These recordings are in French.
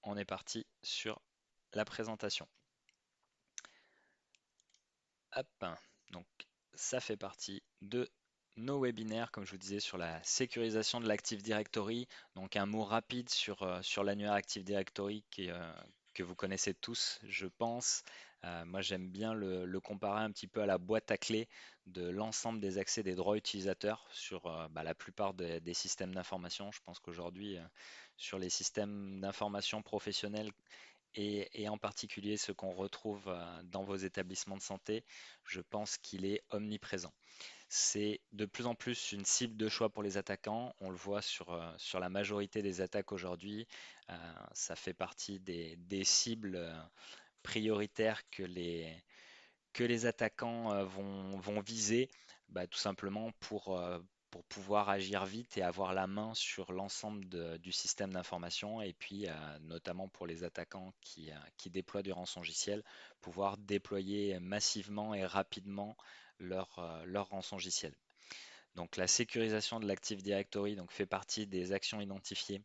on est parti sur la présentation. Hop, donc ça fait partie de nos webinaires, comme je vous disais, sur la sécurisation de l'Active Directory. Donc un mot rapide sur l'annuaire Active Directory que vous connaissez tous, je pense. Moi, j'aime bien le comparer un petit peu à la boîte à clés de l'ensemble des accès des droits utilisateurs sur la plupart des systèmes d'information. Je pense qu'aujourd'hui, sur les systèmes d'information professionnels, et en particulier ce qu'on retrouve dans vos établissements de santé, je pense qu'il est omniprésent. C'est de plus en plus une cible de choix pour les attaquants. On le voit sur la majorité des attaques aujourd'hui. Ça fait partie des cibles prioritaires que les attaquants vont viser, tout simplement pour pouvoir agir vite et avoir la main sur l'ensemble du système d'information, et puis notamment pour les attaquants qui déploient du rançongiciel, pouvoir déployer massivement et rapidement leur rançongiciel. Donc la sécurisation de l'Active Directory donc, fait partie des actions identifiées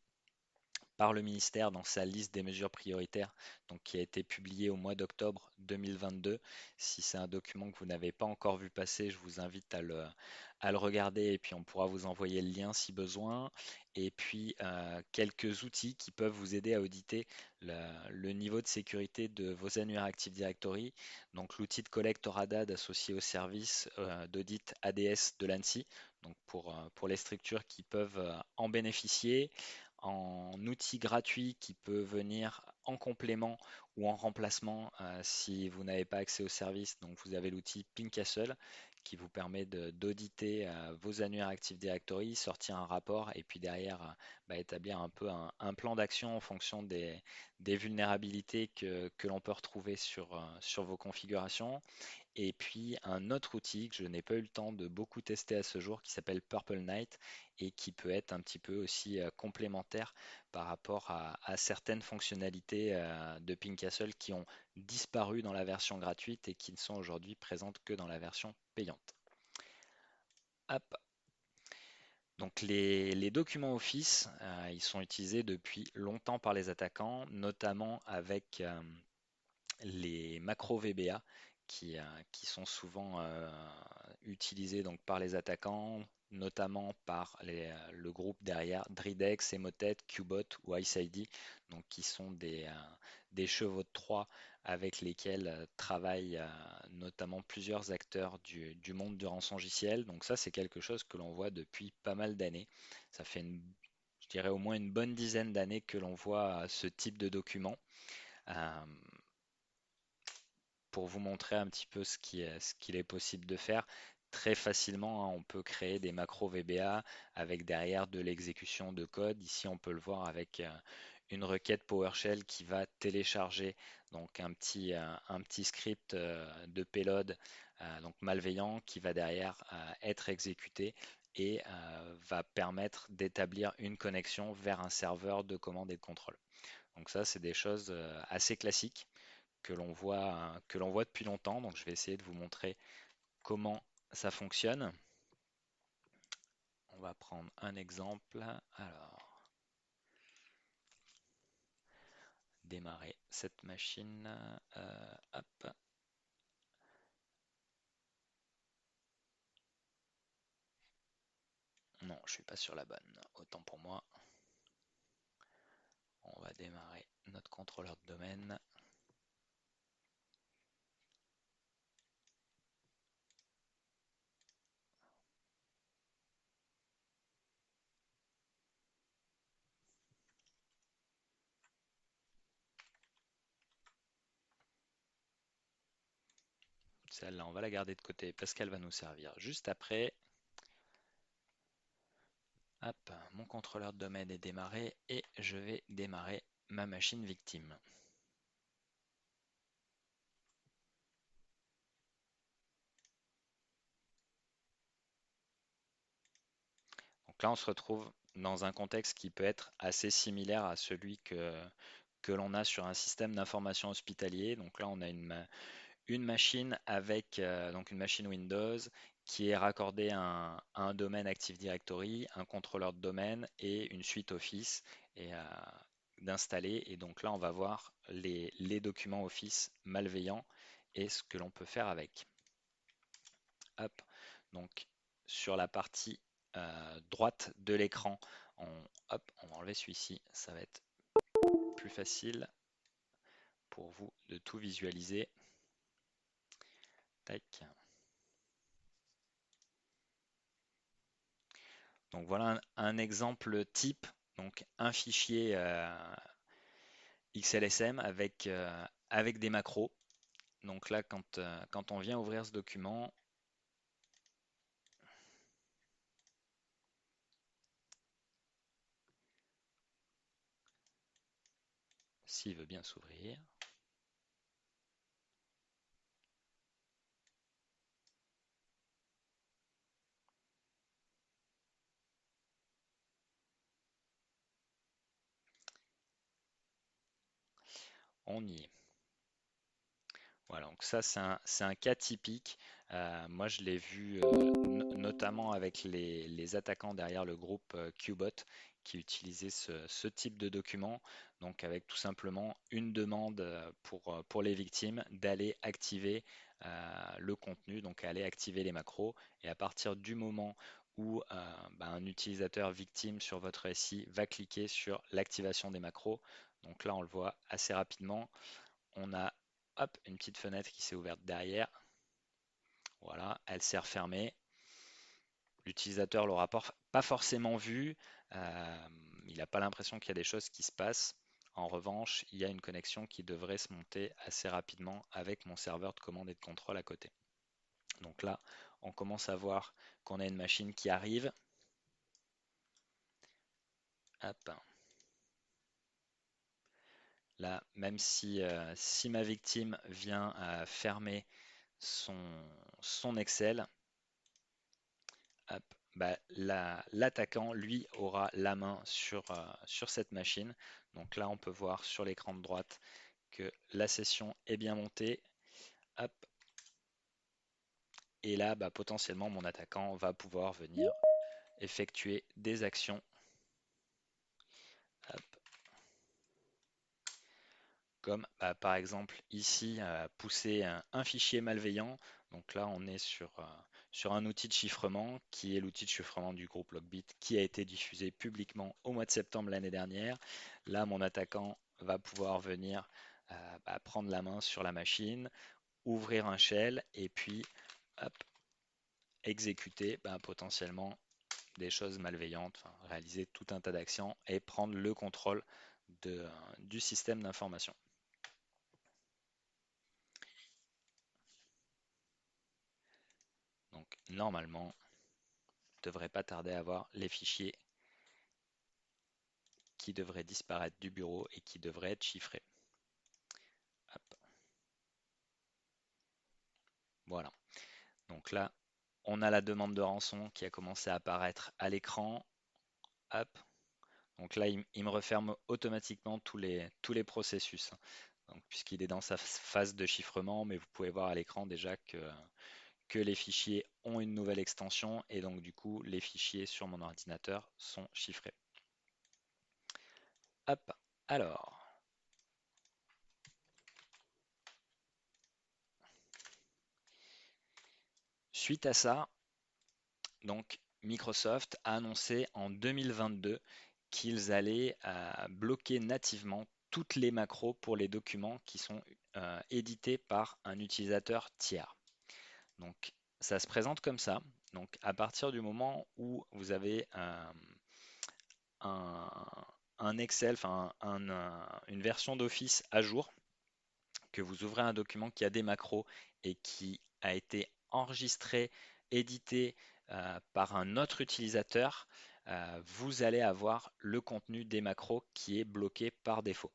par le ministère dans sa liste des mesures prioritaires, donc qui a été publiée au mois d'octobre 2022. Si c'est un document que vous n'avez pas encore vu passer, je vous invite à le regarder, et puis on pourra vous envoyer le lien si besoin. Et puis quelques outils qui peuvent vous aider à auditer le niveau de sécurité de vos annuaires Active Directory. Donc l'outil de collecte Radad associé au service d'audit ADS de l'ANSSI, donc pour les structures qui peuvent en bénéficier, en outil gratuit qui peut venir en complément ou en remplacement si vous n'avez pas accès au service. Donc vous avez l'outil Pincastle qui vous permet d'auditer vos annuaires Active Directory, sortir un rapport, et puis derrière établir un peu un plan d'action en fonction des vulnérabilités que l'on peut retrouver sur vos configurations. Et puis un autre outil que je n'ai pas eu le temps de beaucoup tester à ce jour, qui s'appelle Purple Night, et qui peut être un petit peu aussi complémentaire par rapport à certaines fonctionnalités de Pincastle qui ont disparu dans la version gratuite et qui ne sont aujourd'hui présentes que dans la version payante. Hop. Donc les documents Office, ils sont utilisés depuis longtemps par les attaquants, notamment avec les macros VBA qui sont souvent utilisés donc par les attaquants, notamment par le groupe derrière Dridex, Emotet, Qbot ou IceID, donc qui sont des chevaux de Troie avec lesquels travaillent notamment plusieurs acteurs du monde du rançongiciel. Donc ça, c'est quelque chose que l'on voit depuis pas mal d'années. Ça fait je dirais au moins une bonne dizaine d'années que l'on voit ce type de document. Euh, pour vous montrer un petit peu ce qu'il est possible de faire. Très facilement, hein, on peut créer des macros VBA avec derrière de l'exécution de code. Ici, on peut le voir avec une requête PowerShell qui va télécharger donc un petit script de payload donc malveillant qui va derrière être exécuté et va permettre d'établir une connexion vers un serveur de commande et de contrôle. Donc ça, c'est des choses assez classiques que l'on voit depuis longtemps. Donc je vais essayer de vous montrer comment ça fonctionne. On va prendre un exemple. Alors, démarrer cette machine. Hop. Non, je suis pas sur la bonne. Autant pour moi. On va démarrer notre contrôleur de domaine. Celle-là, on va la garder de côté parce qu'elle va nous servir juste après. Hop, mon contrôleur de domaine est démarré et je vais démarrer ma machine victime. Donc là, on se retrouve dans un contexte qui peut être assez similaire à celui que l'on a sur un système d'information hospitalier. Donc là, on a une machine avec donc une machine Windows qui est raccordée à un domaine Active Directory, un contrôleur de domaine et une suite Office. Et d'installer. Et donc là, on va voir les documents Office malveillants et ce que l'on peut faire avec. Hop. Donc sur la partie droite de l'écran, on va enlever celui-ci, ça va être plus facile pour vous de tout visualiser. Tac. Donc voilà un exemple type, donc un fichier XLSM avec des macros. Donc là, quand on vient ouvrir ce document, s'il veut bien s'ouvrir, on y est. Voilà, donc ça c'est un cas typique. Moi je l'ai vu notamment avec les attaquants derrière le groupe Qbot qui utilisaient ce type de document, donc avec tout simplement une demande pour les victimes d'aller activer le contenu, donc aller activer les macros. Et à partir du moment où un utilisateur victime sur votre SI va cliquer sur l'activation des macros, donc là on le voit assez rapidement, on a hop, une petite fenêtre qui s'est ouverte derrière. Voilà, elle s'est refermée. L'utilisateur ne l'aura pas forcément vu. euh, il n'a pas l'impression qu'il y a des choses qui se passent. En revanche, il y a une connexion qui devrait se monter assez rapidement avec mon serveur de commande et de contrôle à côté. Donc là, on commence à voir qu'on a une machine qui arrive. Hop. Là, même si ma victime vient fermer son, son Excel, hop, l'attaquant, lui, aura la main sur cette machine. Donc là, on peut voir sur l'écran de droite que la session est bien montée. Hop, et là, potentiellement, mon attaquant va pouvoir venir effectuer des actions. Hop, comme par exemple ici, pousser un fichier malveillant. Donc là, on est sur un outil de chiffrement qui est l'outil de chiffrement du groupe Lockbit qui a été diffusé publiquement au mois de septembre l'année dernière. Là, mon attaquant va pouvoir venir prendre la main sur la machine, ouvrir un shell et puis hop, exécuter potentiellement des choses malveillantes, enfin, réaliser tout un tas d'actions et prendre le contrôle du système d'information. Donc normalement, ne devrait pas tarder à avoir les fichiers qui devraient disparaître du bureau et qui devraient être chiffrés. Hop. Voilà. Donc là, on a la demande de rançon qui a commencé à apparaître à l'écran. Hop. Donc là, il me referme automatiquement tous les processus, hein. Donc, puisqu'il est dans sa phase de chiffrement, mais vous pouvez voir à l'écran déjà que les fichiers ont une nouvelle extension et donc du coup, les fichiers sur mon ordinateur sont chiffrés. Hop. Alors, suite à ça, donc Microsoft a annoncé en 2022 qu'ils allaient bloquer nativement toutes les macros pour les documents qui sont édités par un utilisateur tiers. Donc ça se présente comme ça. Donc à partir du moment où vous avez un, un Excel, enfin une version d'Office à jour, que vous ouvrez un document qui a des macros et qui a été enregistré, édité par un autre utilisateur, vous allez avoir le contenu des macros qui est bloqué par défaut.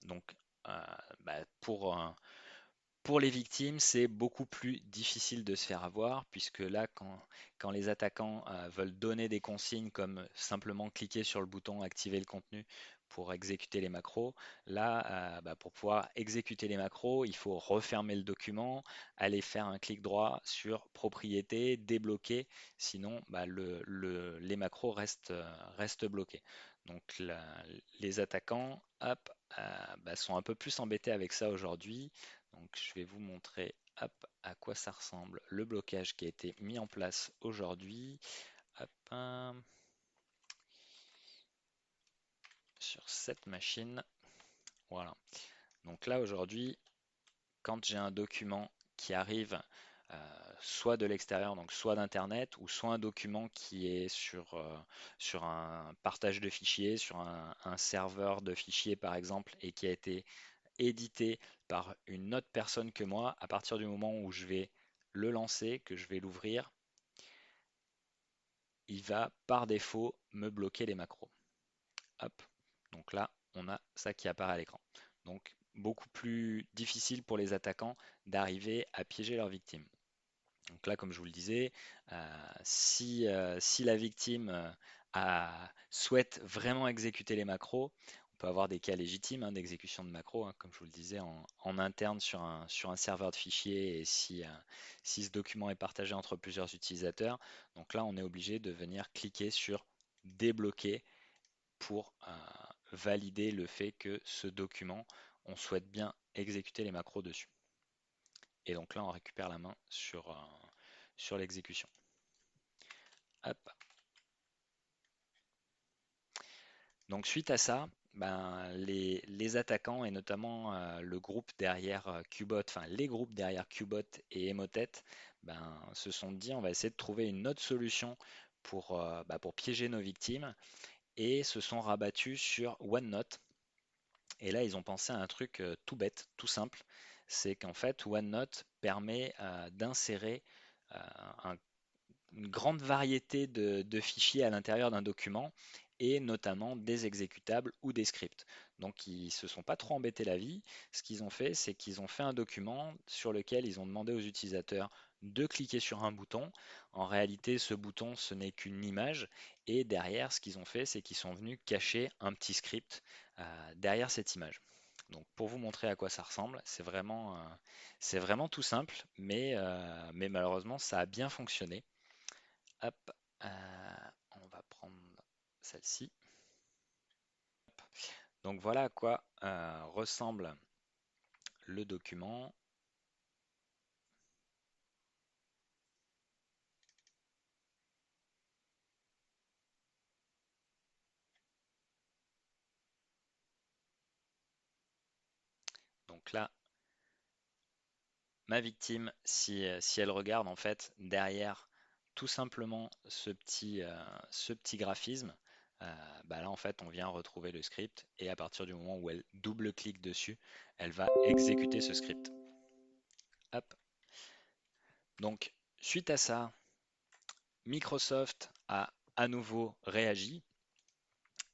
Donc, euh, bah, pour les victimes, c'est beaucoup plus difficile de se faire avoir, puisque là, quand les attaquants veulent donner des consignes comme simplement cliquer sur le bouton activer le contenu pour exécuter les macros, là, pour pouvoir exécuter les macros, il faut refermer le document, aller faire un clic droit sur propriété, débloquer, sinon les macros restent bloqués. Donc les attaquants, hop, bah, sont un peu plus embêtés avec ça aujourd'hui. Donc je vais vous montrer, hop, à quoi ça ressemble le blocage qui a été mis en place aujourd'hui. Hop, sur cette machine. Voilà. Donc là aujourd'hui, quand j'ai un document qui arrive soit de l'extérieur, donc soit d'Internet, ou soit un document qui est sur un partage de fichiers, sur un serveur de fichiers par exemple, et qui a été édité par une autre personne que moi, à partir du moment où je vais le lancer, que je vais l'ouvrir, il va par défaut me bloquer les macros. Hop. Donc là, on a ça qui apparaît à l'écran. Donc beaucoup plus difficile pour les attaquants d'arriver à piéger leurs victimes. Donc là, comme je vous le disais, si la victime souhaite vraiment exécuter les macros, on peut avoir des cas légitimes hein, d'exécution de macros, hein, comme je vous le disais, en interne sur un serveur de fichiers et si ce document est partagé entre plusieurs utilisateurs. Donc là, on est obligé de venir cliquer sur débloquer pour valider le fait que ce document, on souhaite bien exécuter les macros dessus. Et donc là, on récupère la main sur l'exécution. Hop. Donc suite à ça, ben, les attaquants et notamment le groupe derrière Qbot, enfin les groupes derrière Qbot et Emotet, ben, se sont dit on va essayer de trouver une autre solution pour piéger nos victimes et se sont rabattus sur OneNote. Et là, ils ont pensé à un truc tout bête, tout simple, c'est qu'en fait OneNote permet d'insérer euh, un une grande variété de fichiers à l'intérieur d'un document et notamment des exécutables ou des scripts. Donc ils ne se sont pas trop embêtés la vie. Ce qu'ils ont fait, c'est qu'ils ont fait un document sur lequel ils ont demandé aux utilisateurs de cliquer sur un bouton. En réalité, ce bouton, ce n'est qu'une image. Et derrière, ce qu'ils ont fait, c'est qu'ils sont venus cacher un petit script derrière cette image. Donc pour vous montrer à quoi ça ressemble, c'est vraiment tout simple, mais malheureusement ça a bien fonctionné. Hop, on va prendre celle-ci. Donc voilà à quoi ressemble le document. Donc là, ma victime, si elle regarde en fait derrière tout simplement ce petit graphisme, bah là en fait on vient retrouver le script et à partir du moment où elle double-clique dessus, elle va exécuter ce script. Hop. Donc suite à ça, Microsoft a à nouveau réagi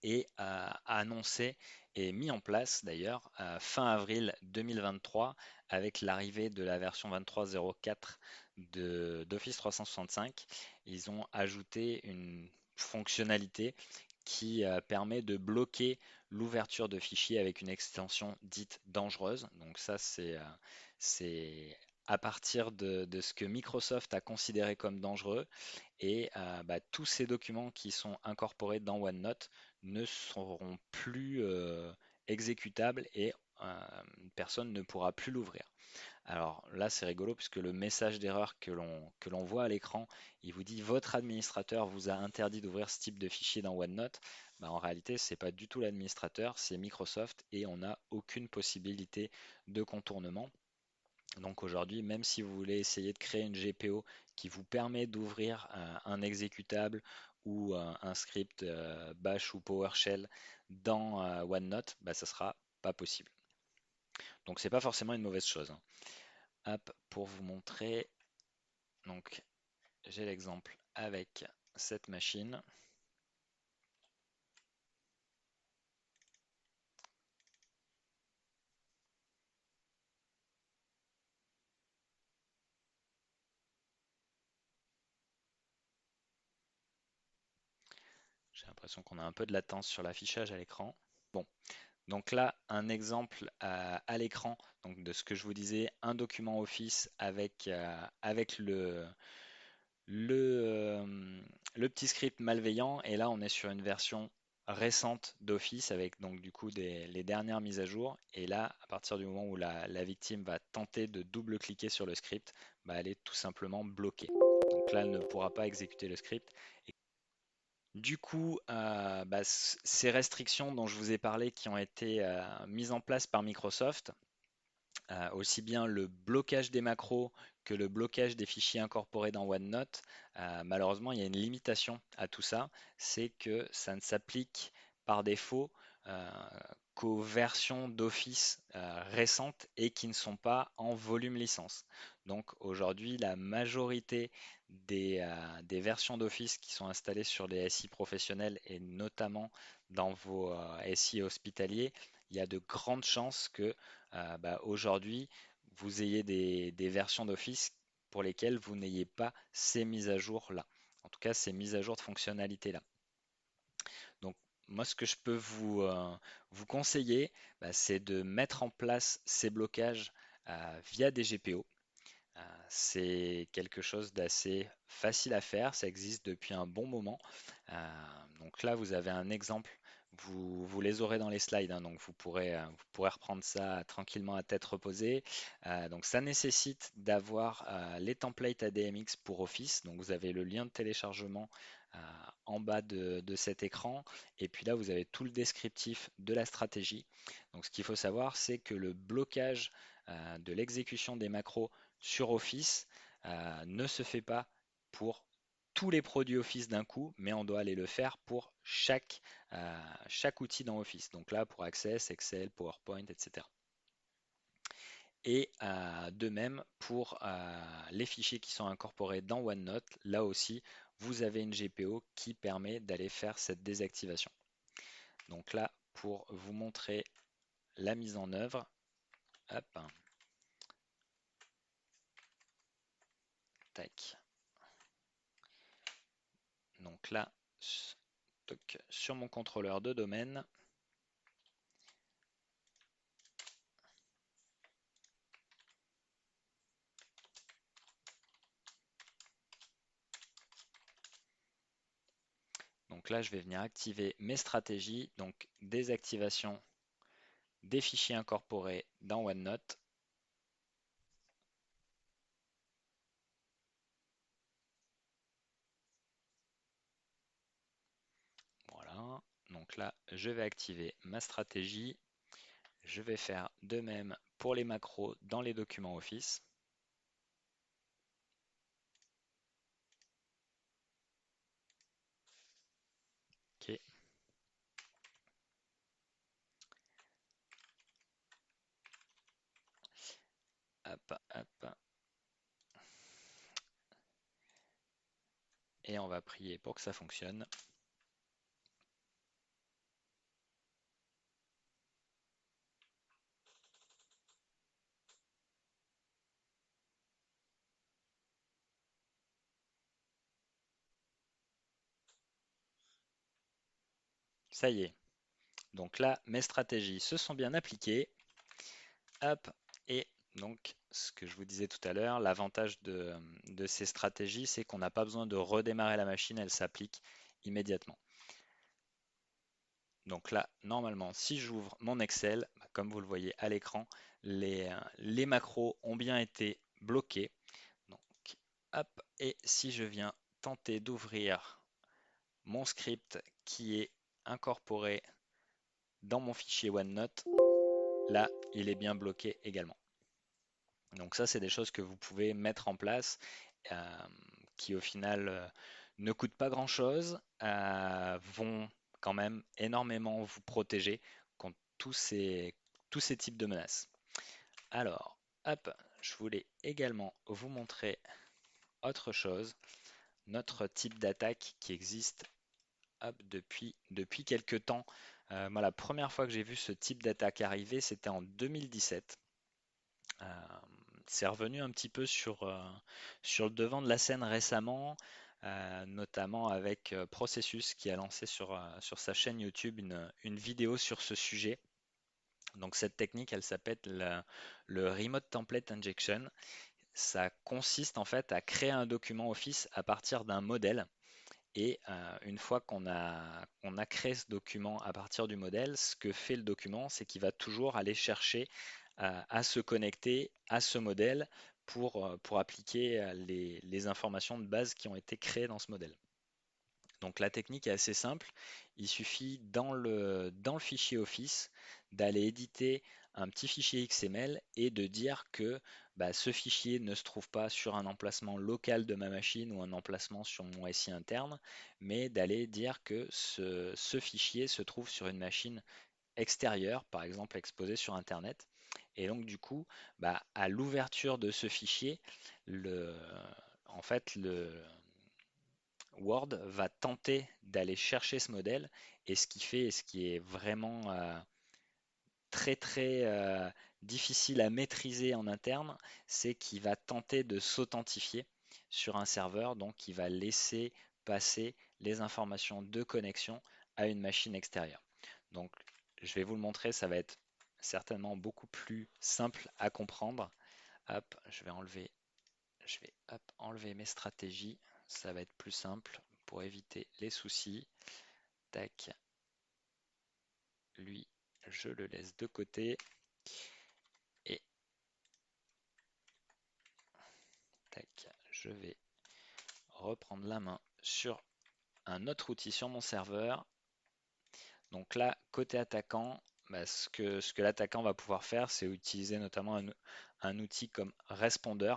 et a annoncé et mis en place d'ailleurs fin avril 2023 avec l'arrivée de la version 23.04 d'Office 365. Ils ont ajouté une fonctionnalité qui permet de bloquer l'ouverture de fichiers avec une extension dite dangereuse. Donc ça, c'est à partir de ce que Microsoft a considéré comme dangereux et bah, tous ces documents qui sont incorporés dans OneNote ne seront plus exécutables et personne ne pourra plus l'ouvrir. Alors là, c'est rigolo puisque le message d'erreur que l'on voit à l'écran, il vous dit votre administrateur vous a interdit d'ouvrir ce type de fichier dans OneNote. Bah, en réalité, c'est pas du tout l'administrateur, c'est Microsoft et on n'a aucune possibilité de contournement. Donc aujourd'hui, même si vous voulez essayer de créer une GPO qui vous permet d'ouvrir un exécutable ou un script Bash ou PowerShell dans OneNote, bah, ça sera pas possible. Donc c'est pas forcément une mauvaise chose, hein. Hop, pour vous montrer, donc j'ai l'exemple avec cette machine. J'ai l'impression qu'on a un peu de latence sur l'affichage à l'écran. Bon, donc là, un exemple à l'écran donc de ce que je vous disais, un document Office avec le, le petit script malveillant. Et là, on est sur une version récentes d'Office avec donc du coup les dernières mises à jour. Et là, à partir du moment où la victime va tenter de double-cliquer sur le script, bah, elle est tout simplement bloquée. Donc là, elle ne pourra pas exécuter le script. Du coup, bah, ces restrictions dont je vous ai parlé qui ont été mises en place par Microsoft, aussi bien le blocage des macros que le blocage des fichiers incorporés dans OneNote, malheureusement, il y a une limitation à tout ça, c'est que ça ne s'applique par défaut euh, qu'aux versions d'Office récentes et qui ne sont pas en volume licence. Donc aujourd'hui, la majorité des versions d'Office qui sont installées sur les SI professionnels et notamment dans vos SI hospitaliers, il y a de grandes chances que bah, aujourd'hui, vous ayez des versions d'Office pour lesquelles vous n'ayez pas ces mises à jour-là. En tout cas, ces mises à jour de fonctionnalités-là. Donc, moi, ce que je peux vous conseiller, bah, c'est de mettre en place ces blocages via des GPO. C'est quelque chose d'assez facile à faire, ça existe depuis un bon moment. Donc là, vous avez un exemple, vous les aurez dans les slides, hein, donc vous pourrez reprendre ça tranquillement à tête reposée. Donc ça nécessite d'avoir les templates ADMX pour Office, donc vous avez le lien de téléchargement euh, en bas de cet écran, et puis là, vous avez tout le descriptif de la stratégie. Donc ce qu'il faut savoir, c'est que le blocage de l'exécution des macros sur Office ne se fait pas pour tous les produits Office d'un coup, mais on doit aller le faire pour chaque outil dans Office. Donc là, pour Access, Excel, PowerPoint, etc. Et de même pour les fichiers qui sont incorporés dans OneNote, là aussi, vous avez une GPO qui permet d'aller faire cette désactivation. Donc là, pour vous montrer la mise en œuvre, hop, tac. Donc là, sur mon contrôleur de domaine, donc là, je vais venir activer mes stratégies, donc désactivation des fichiers incorporés dans OneNote. Voilà, donc là, je vais activer ma stratégie. Je vais faire de même pour les macros dans les documents Office. Ok, hop, hop. Et on va prier pour que ça fonctionne. Ça y est. Donc là, mes stratégies se sont bien appliquées. Hop, et donc ce que je vous disais tout à l'heure, l'avantage de ces stratégies, c'est qu'on n'a pas besoin de redémarrer la machine, elle s'applique immédiatement. Donc là, normalement, si j'ouvre mon Excel, bah, comme vous le voyez à l'écran, les macros ont bien été bloqués. Donc, hop, et si je viens tenter d'ouvrir mon script qui est incorporé dans mon fichier OneNote, là, il est bien bloqué également. Donc ça, c'est des choses que vous pouvez mettre en place euh, qui au final ne coûtent pas grand-chose, vont quand même énormément vous protéger contre tous ces types de menaces. Alors, hop, je voulais également vous montrer autre chose, notre type d'attaque qui existe hop, depuis quelques temps. Moi, la première fois que j'ai vu ce type d'attaque arriver, c'était en 2017. Euh, c'est revenu un petit peu sur le devant de la scène récemment, notamment avec Processus qui a lancé sur sa chaîne YouTube une vidéo sur ce sujet. Donc cette technique, elle s'appelle le Remote Template Injection. Ça consiste en fait à créer un document Office à partir d'un modèle Et une fois qu'on a créé ce document à partir du modèle, ce que fait le document, c'est qu'il va toujours aller chercher à se connecter à ce modèle pour appliquer les informations de base qui ont été créées dans ce modèle. Donc la technique est assez simple. Il suffit dans le fichier Office d'aller éditer un petit fichier XML et de dire que bah, ce fichier ne se trouve pas sur un emplacement local de ma machine ou un emplacement sur mon SI interne, mais d'aller dire que ce fichier se trouve sur une machine extérieure, par exemple exposée sur Internet. Et donc du coup, bah, à l'ouverture de ce fichier, le, en fait, Word va tenter d'aller chercher ce modèle et ce qui fait, et ce qui est vraiment très difficile à maîtriser en interne, c'est qu'il va tenter de s'authentifier sur un serveur, donc il va laisser passer les informations de connexion à une machine extérieure. Donc je vais vous le montrer, ça va être certainement beaucoup plus simple à comprendre. Hop, je vais hop, enlever mes stratégies, ça va être plus simple pour éviter les soucis. Tac, lui, je le laisse de côté et tac, je vais reprendre la main sur un autre outil sur mon serveur. Donc là, côté attaquant, bah, ce que l'attaquant va pouvoir faire, c'est utiliser notamment un outil comme Responder,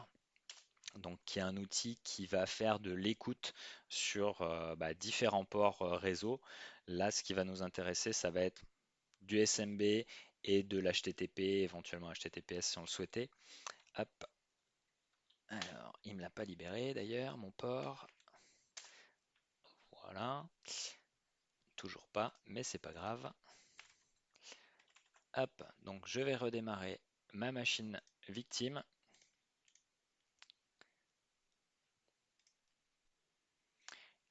donc qui est un outil qui va faire de l'écoute sur bah, différents ports réseau. Là, ce qui va nous intéresser, ça va être du SMB et de l'HTTP, éventuellement HTTPS si on le souhaitait. Hop. Alors, il ne me l'a pas libéré d'ailleurs, mon port. Voilà. Toujours pas, mais c'est pas grave. Hop, donc je vais redémarrer ma machine victime.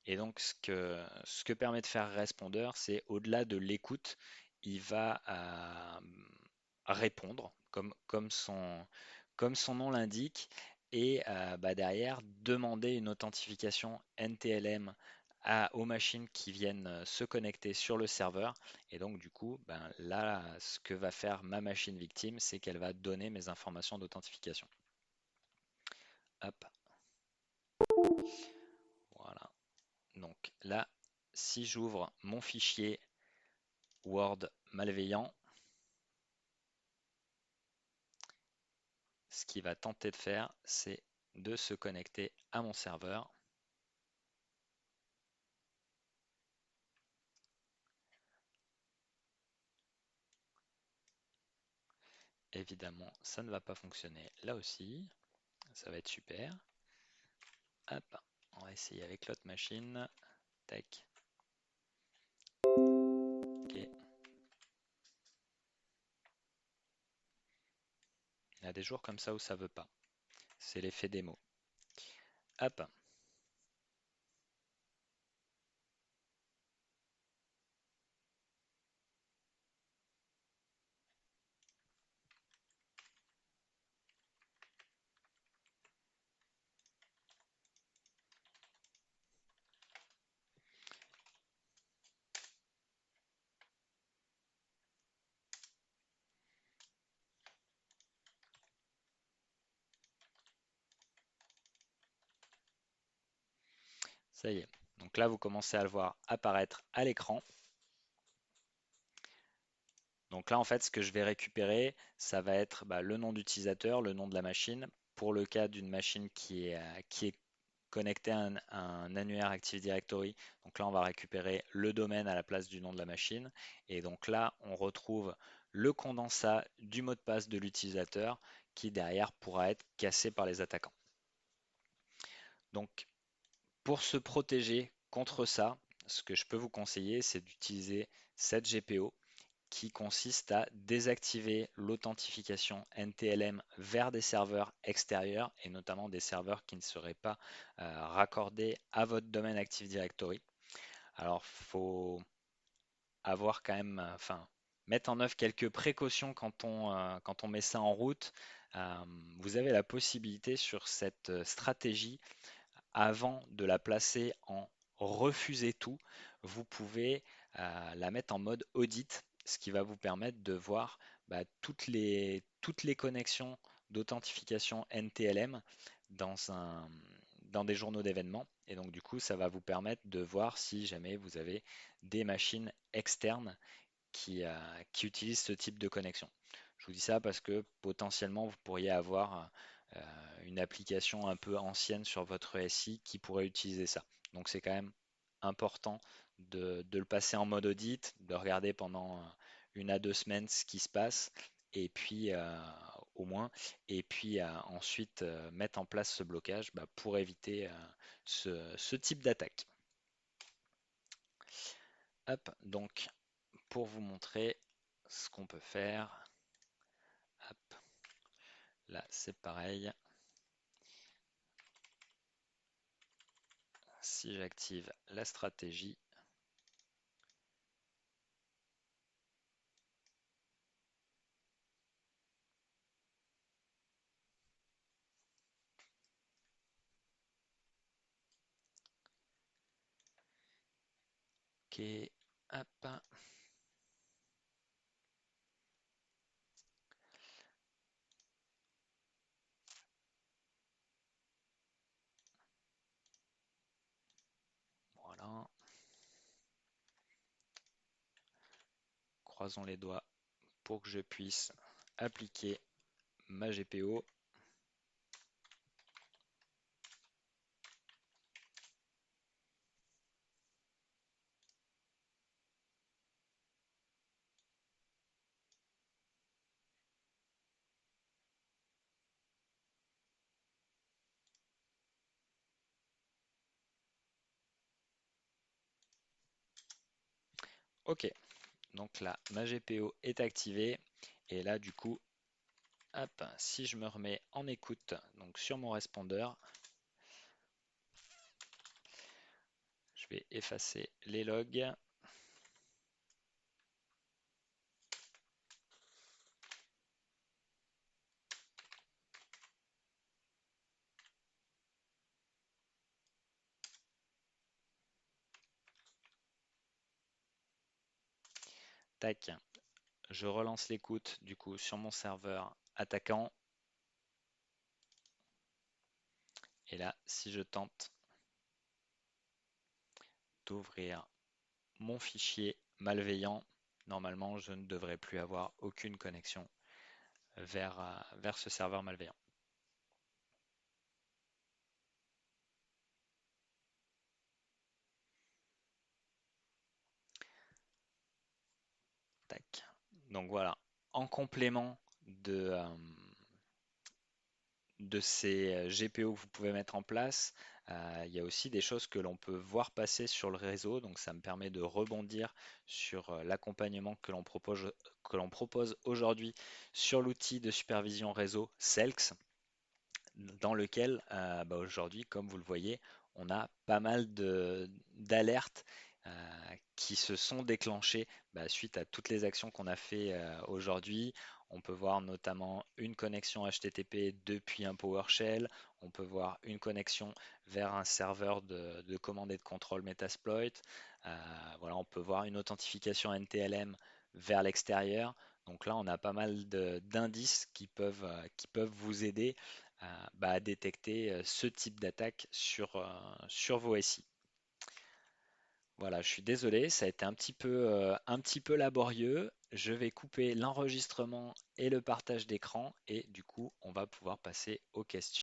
Et donc ce que permet de faire Responder, c'est au-delà de l'écoute, il va répondre comme son nom l'indique et bah, derrière demander une authentification NTLM aux machines qui viennent se connecter sur le serveur. Et donc du coup, ben, là, ce que va faire ma machine victime, c'est qu'elle va donner mes informations d'authentification. Hop, voilà. Donc là, si j'ouvre mon fichier Word malveillant, ce qu'il va tenter de faire, c'est de se connecter à mon serveur. Évidemment, ça ne va pas fonctionner là aussi. Ça va être super. Hop, on va essayer avec l'autre machine. Tac. Ok. Il y a des jours comme ça où ça veut pas. C'est l'effet démo. Hop. Ça y est. Donc là, vous commencez à le voir apparaître à l'écran. Donc là, en fait, ce que je vais récupérer, ça va être bah, le nom d'utilisateur, le nom de la machine. Pour le cas d'une machine qui est connectée à un annuaire Active Directory, donc là, on va récupérer le domaine à la place du nom de la machine. Et donc là, on retrouve le condensat du mot de passe de l'utilisateur qui derrière pourra être cassé par les attaquants. Donc, pour se protéger contre ça, ce que je peux vous conseiller, c'est d'utiliser cette GPO qui consiste à désactiver l'authentification NTLM vers des serveurs extérieurs et notamment des serveurs qui ne seraient pas raccordés à votre domaine Active Directory. Alors, il faut avoir quand même, enfin, mettre en œuvre quelques précautions quand on met ça en route. Euh, Vous avez la possibilité sur cette stratégie, avant de la placer en refuser tout, vous pouvez la mettre en mode audit, ce qui va vous permettre de voir toutes les connexions d'authentification NTLM dans dans des journaux d'événements. Et donc du coup, ça va vous permettre de voir si jamais vous avez des machines externes qui utilisent ce type de connexion. Je vous dis ça parce que potentiellement, vous pourriez avoir une application un peu ancienne sur votre SI qui pourrait utiliser ça. Donc c'est quand même important de le passer en mode audit, de regarder pendant 1 à 2 semaines ce qui se passe, et puis au moins, et puis ensuite mettre en place ce blocage pour éviter ce type d'attaque. Hop, donc pour vous montrer ce qu'on peut faire, hop, là c'est pareil. Si j'active la stratégie, ok, hop, voilà, croisons les doigts pour que je puisse appliquer ma GPO. Ok, donc là, ma GPO est activée. Et là, du coup, hop, si je me remets en écoute, donc sur mon répondeur, je vais effacer les logs. Tac, je relance l'écoute du coup sur mon serveur attaquant. Et là, si je tente d'ouvrir mon fichier malveillant, normalement, je ne devrais plus avoir aucune connexion vers ce serveur malveillant. Tac. Donc voilà, en complément de ces GPO que vous pouvez mettre en place, il y a aussi des choses que l'on peut voir passer sur le réseau. Donc ça me permet de rebondir sur l'accompagnement que l'on propose aujourd'hui sur l'outil de supervision réseau SELX, dans lequel aujourd'hui, comme vous le voyez, on a pas mal d'alertes qui se sont déclenchées suite à toutes les actions qu'on a fait aujourd'hui. On peut voir notamment une connexion HTTP depuis un PowerShell. On peut voir une connexion vers un serveur de commande et de contrôle Metasploit. Voilà, on peut voir une authentification NTLM vers l'extérieur. Donc là, on a pas mal d'indices qui peuvent vous aider à détecter ce type d'attaque sur vos SI. Voilà, je suis désolé, ça a été un petit peu laborieux. Je vais couper l'enregistrement et le partage d'écran et du coup, on va pouvoir passer aux questions.